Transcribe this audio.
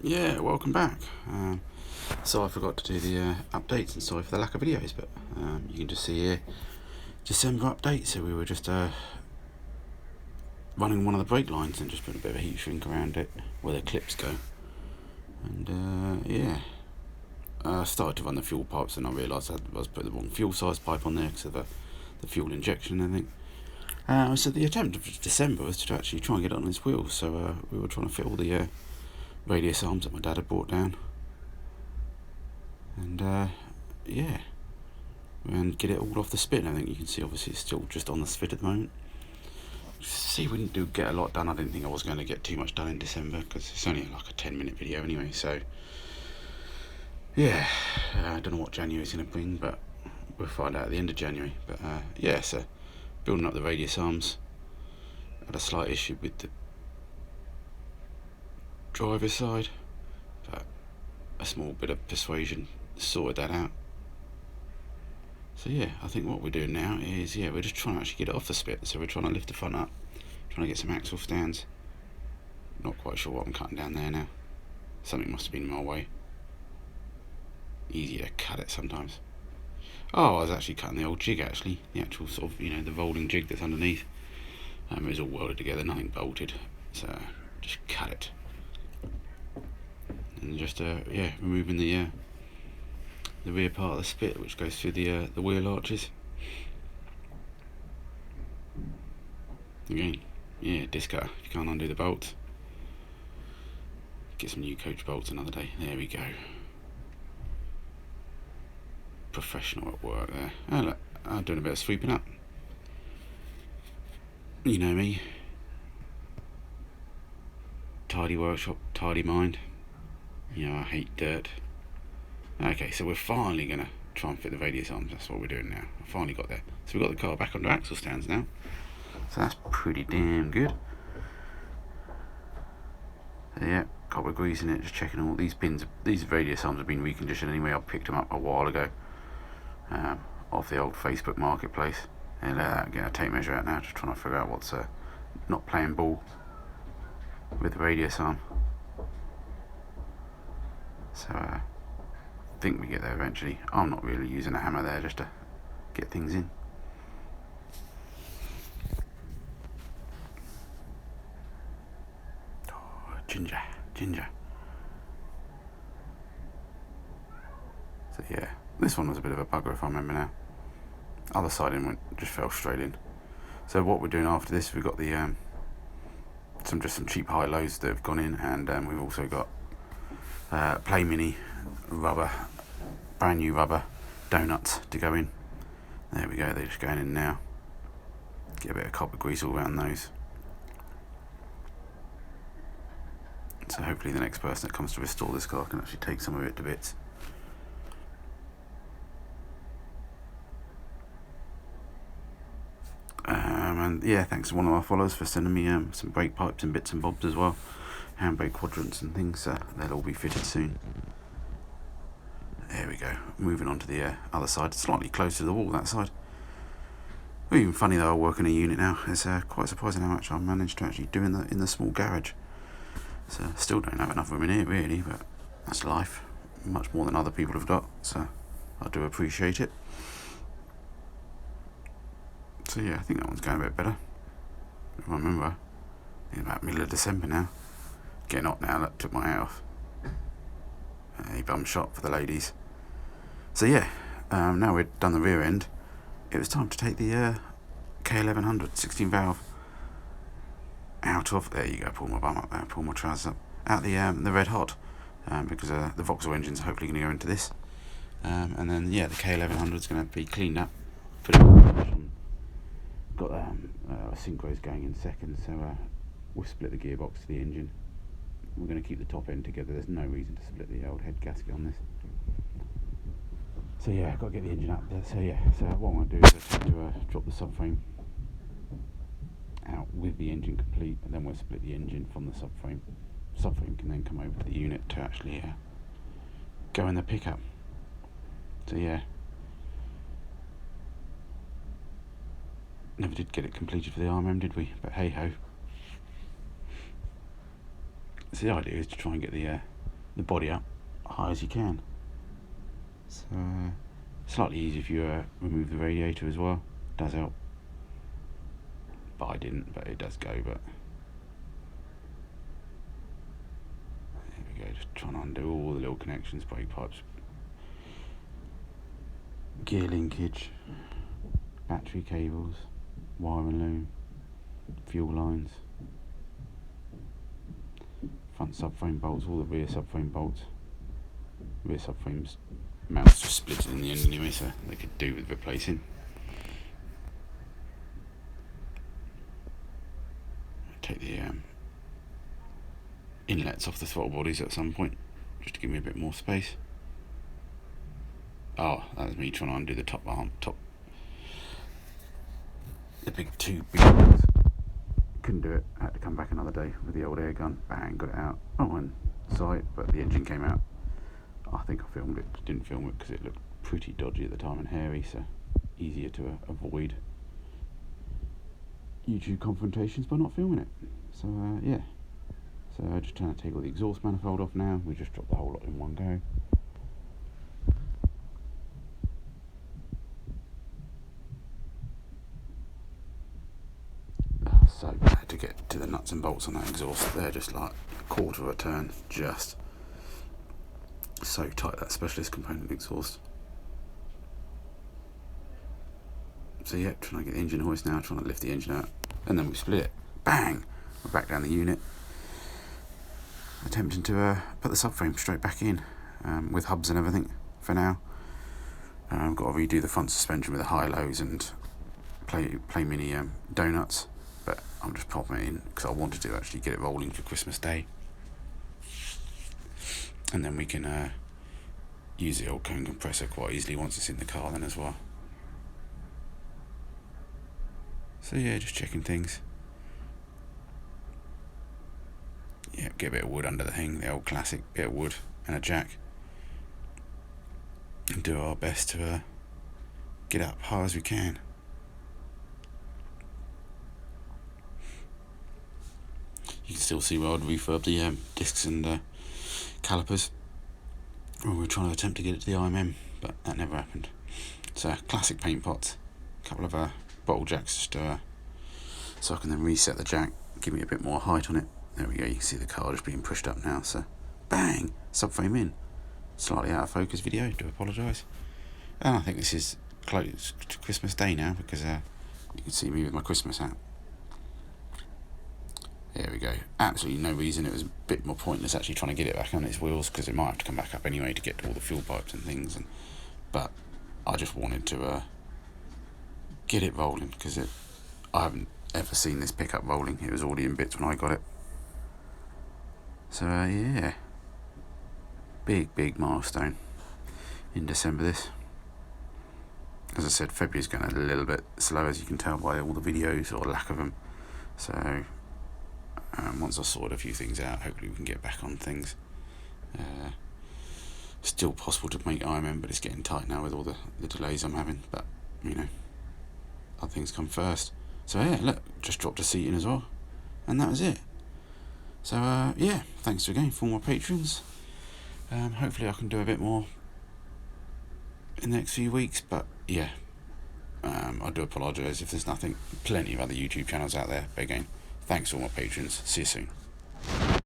Yeah, welcome back. So I forgot to do the updates, and sorry for the lack of videos, but you can just see here December update. So we were just running one of the brake lines and just putting a bit of a heat shrink around it where the clips go. And yeah, I started to run the fuel pipes and I realised I was putting the wrong fuel size pipe on there because of the fuel injection and everything. So the attempt of December was to actually try and get it on its wheels. So we were trying to fit all the radius arms that my dad had brought down, and yeah, and get it all off the spit. I think you can see obviously it's still just on the spit at the moment. See, we didn't get a lot done. I didn't think I was going to get too much done in December because it's only like a 10-minute video anyway. So yeah, I don't know what January's going to bring, but we'll find out at the end of January. But yeah, so building up the radius arms. Had a slight issue with the driver's side, but a small bit of persuasion sorted that out. So yeah, I think what we're doing now is, we're just trying to actually get it off the spit. So we're trying to lift the front up, trying to get some axle stands. Not quite sure what I'm cutting down there now. Something must have been in my way. Easy to cut it sometimes. Oh, I was actually cutting the old jig actually. The actual sort of, the rolling jig that's underneath. It was all welded together, nothing bolted. So just cut it. And just, removing the rear part of the spit which goes through the wheel arches. Again, disc cutter, if you can't undo the bolts. Get some new coach bolts another day. There we go. Professional at work there. Oh look, I'm doing a bit of sweeping up. You know me. Tidy workshop, tidy mind. I hate dirt. Okay, so we're finally going to try and fit the radius arms. That's what we're doing now. I finally got there. So we've got the car back under axle stands now. So that's pretty damn good. So yeah, copper greasing it, just checking all these pins. These radius arms have been reconditioned anyway. I picked them up a while ago off the old Facebook marketplace. And get a tape measure out now, just trying to figure out what's not playing ball with the radius arm. So I think we get there eventually. I'm not really using a hammer there just to get things in. Oh, ginger. So yeah, this one was a bit of a bugger if I remember now. Other side in just fell straight in. So what we're doing after this, we've got the some cheap high lows that have gone in, and we've also got Play Mini rubber, brand new rubber donuts to go in. There we go, they're just going in now. Get a bit of copper grease all around those. So hopefully the next person that comes to restore this car can actually take some of it to bits. And yeah, thanks to one of our followers for sending me some brake pipes and bits and bobs as well. Handbrake quadrants and things, they'll all be fitted soon. There we go. Moving on to the other side, slightly closer to the wall, that side. Well, even funny though, I work in a unit now. It's quite surprising how much I've managed to actually do in the small garage. So still don't have enough room in here really, but that's life. Much more than other people have got, so I do appreciate it. So yeah, I think that one's going a bit better. If I remember, in about middle of December now. Getting hot now, that took my hat off. A bum shot for the ladies. So yeah, now we've done the rear end, it was time to take the K1100 16 valve out of, there you go, pull my bum up there, pull my trousers up, out the red hot, because the Vauxhall engine's hopefully going to go into this. And then yeah, the K1100 is going to be cleaned up, put it in position. Got synchros going in second, so we'll split the gearbox to the engine. We're going to keep the top end together. There's no reason to split the old head gasket on this. So yeah, I've got to get the engine up there. So yeah, so what I'm going to do is just have to drop the subframe out with the engine complete, and then we'll split the engine from the subframe. Subframe can then come over to the unit to actually go in the pickup. So yeah, never did get it completed for the RMM, did we? But hey ho. So the idea is to try and get the body up high as you can. So slightly easier if you remove the radiator as well. Does help. But I didn't, but it does go. But there we go, just trying to undo all the little connections, brake pipes, gear linkage, battery cables, wire and loom, fuel lines, front subframe bolts, all the rear subframe bolts. Rear subframes mounts just split in the end anyway, so they could do with replacing. Take the inlets off the throttle bodies at some point, just to give me a bit more space. Oh, that was me trying to undo the top arm, the two big ones. Couldn't do it, had to come back another day with the old air gun, bang, got it out. Oh, and sight, but the engine came out. I think I filmed it, didn't film it because it looked pretty dodgy at the time and hairy, so easier to avoid YouTube confrontations by not filming it. So yeah, so just trying to take all the exhaust manifold off now. We just dropped the whole lot in one go. So bad to get to the nuts and bolts on that exhaust. They're just like a quarter of a turn, just so tight, that specialist component exhaust. So yeah, trying to get the engine hoist now, trying to lift the engine out, and then we split it. Bang! We're back down the unit. Attempting to put the subframe straight back in, with hubs and everything for now. I've got to redo the front suspension with the high-lows and play mini donuts, but I'm just popping it in because I wanted to actually get it rolling for Christmas Day. And then we can use the old cone compressor quite easily once it's in the car then as well. So yeah, just checking things. Yeah, get a bit of wood under the thing, the old classic bit of wood and a jack. And do our best to get up high as we can. You can still see where I'd refurb the discs and calipers. We were trying to attempt to get it to the IMM, but that never happened. So classic paint pots, a couple of bottle jacks just so I can then reset the jack, give me a bit more height on it. There we go, you can see the car just being pushed up now, so bang, subframe in. Slightly out of focus video, do apologise. And I think this is close to Christmas Day now because you can see me with my Christmas hat. There we go. Absolutely no reason. It was a bit more pointless actually trying to get it back on its wheels because it might have to come back up anyway to get to all the fuel pipes and things. But I just wanted to get it rolling because I haven't ever seen this pickup rolling. It was already in bits when I got it. So yeah, big milestone in December this. As I said, February's going a little bit slow, as you can tell by all the videos or lack of them. So once I've sorted a few things out, hopefully we can get back on things. Still possible to make IMM, but it's getting tight now with all the delays I'm having. But you know, other things come first. So yeah, look, just dropped a seat in as well, and that was it. So yeah, thanks again for my patrons. Hopefully I can do a bit more in the next few weeks, but yeah, I do apologise if there's nothing. Plenty of other YouTube channels out there, but again, thanks to all my patrons. See you soon.